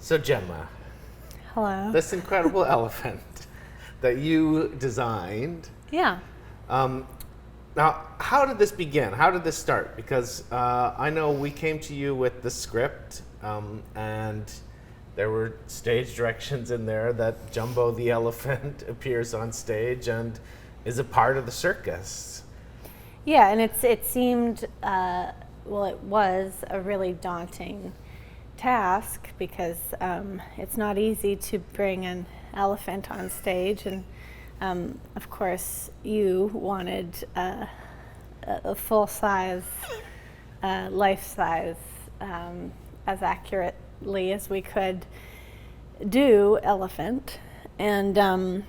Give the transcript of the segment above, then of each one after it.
So Gemma, Hello. this incredible elephant that you designed. Yeah. Now, how did this begin? How did this start? Because I know we came to you with the script, and there were stage directions in there that Jumbo the elephant appears on stage and is a part of the circus. Yeah, and it seemed, well, it was a really daunting task because it's not easy to bring an elephant on stage, and of course you wanted a full-size, life-size, as accurately as we could do elephant. And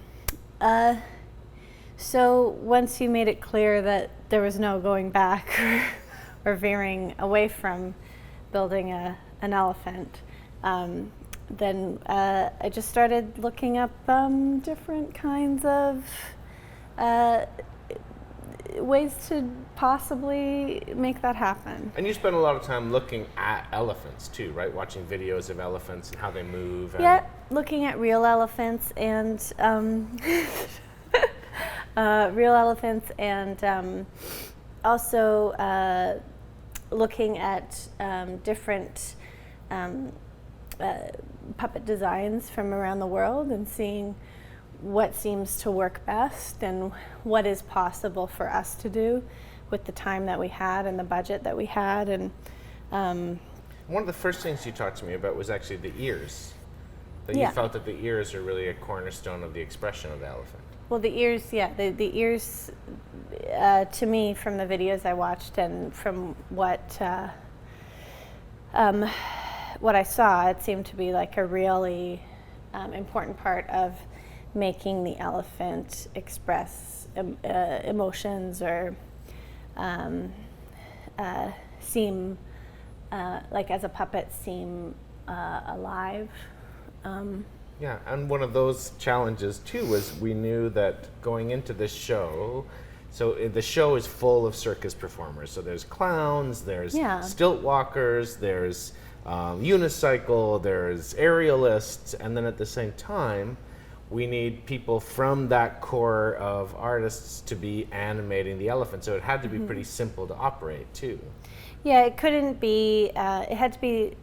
so once you made it clear that there was no going back or veering away from building an elephant, then I just started looking up different kinds of ways to possibly make that happen. And you spend a lot of time looking at elephants too, right? Watching videos of elephants and how they move. And Yeah, looking at real elephants and also looking at different puppet designs from around the world and seeing what seems to work best and what is possible for us to do with the time that we had and the budget that we had. And one of the first things you talked to me about was actually the ears. That Yeah. you felt that the ears are really a cornerstone of the expression of the elephant. well, the ears, yeah, the ears, to me, from the videos I watched and from what I saw, it seemed to be like a really important part of making the elephant express emotions or seem like, as a puppet, seem alive. Yeah, and one of those challenges too was we knew that going into this show, so the show is full of circus performers. So there's clowns, there's Yeah. stilt walkers, there's unicycle, there's aerialists, and then at the same time, we need people from that core of artists to be animating the elephant. So it had to be pretty simple to operate too. Yeah, it couldn't be, it had to be,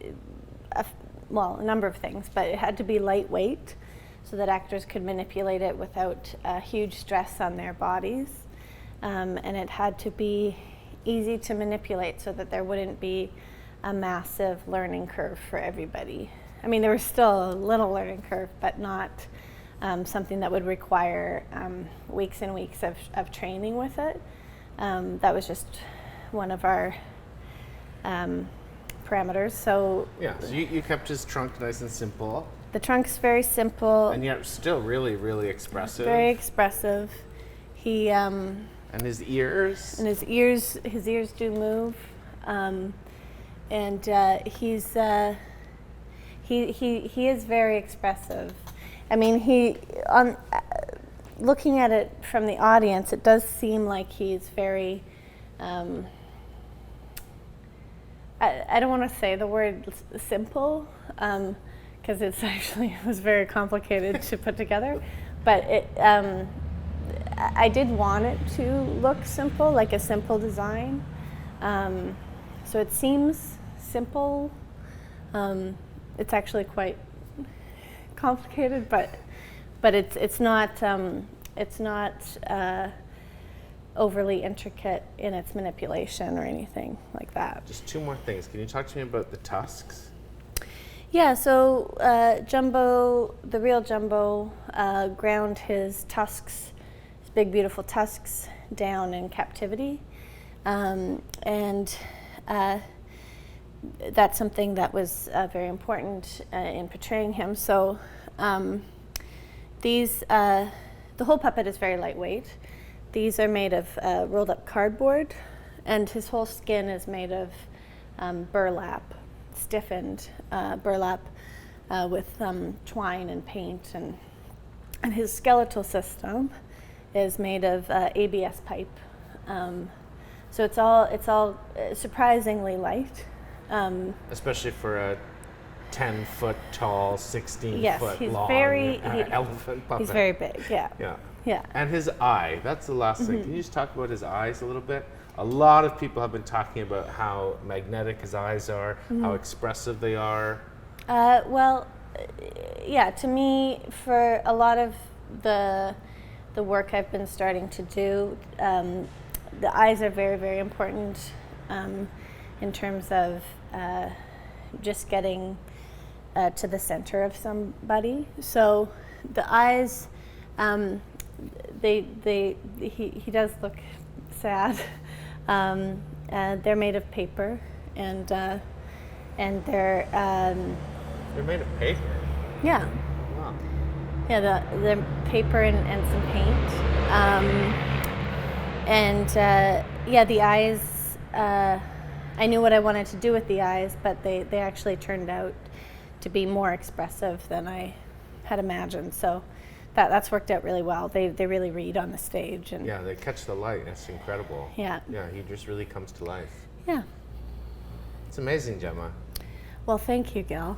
a number of things, but it had to be lightweight so that actors could manipulate it without huge stress on their bodies. And it had to be easy to manipulate so that there wouldn't be a massive learning curve for everybody. I mean, there was still a little learning curve, but not something that would require weeks and weeks of training with it. That was just one of our parameters. So Yeah, so you kept his trunk nice and simple, the trunk's very simple, and yet still really, really expressive. very expressive. He And his ears. and his ears do move, and he is very expressive. I mean, looking at it from the audience, it does seem like he's very. I don't want to say the word simple, because it was very complicated to put together, but I did want it to look simple, like a simple design. So it seems simple. It's actually quite complicated, but it's not overly intricate in its manipulation or anything like that. Just two more things. Can you talk to me about the tusks? Yeah, so Jumbo, the real Jumbo, ground his tusks, his big beautiful tusks, down in captivity, and that's something that was very important in portraying him. So the whole puppet is very lightweight. These are made of rolled up cardboard, and his whole skin is made of burlap, stiffened burlap with twine and paint, and his skeletal system is made of ABS pipe. So it's all surprisingly light. Especially for a 10-foot tall, 16 Yes, foot he's long very- elephant puppet. He's very big. Yeah. Yeah. Yeah. And his eye, that's the last thing. Can you just talk about his eyes a little bit? A lot of people have been talking about how magnetic his eyes are, how expressive they are. Well, yeah, to me, for a lot of the work I've been starting to do, the eyes are very, very important in terms of just getting to the center of somebody. So the eyes, he does look sad. They're made of paper, and they're They're made of paper. yeah. Wow. Yeah, the paper and some paint. Yeah, the eyes, I knew what I wanted to do with the eyes, but they actually turned out to be more expressive than I had imagined. So that's worked out really well. They really read on the stage. And Yeah, they catch the light. That's incredible. Yeah. Yeah, he just really comes to life. Yeah. It's amazing, Gemma. Well, thank you, Gil.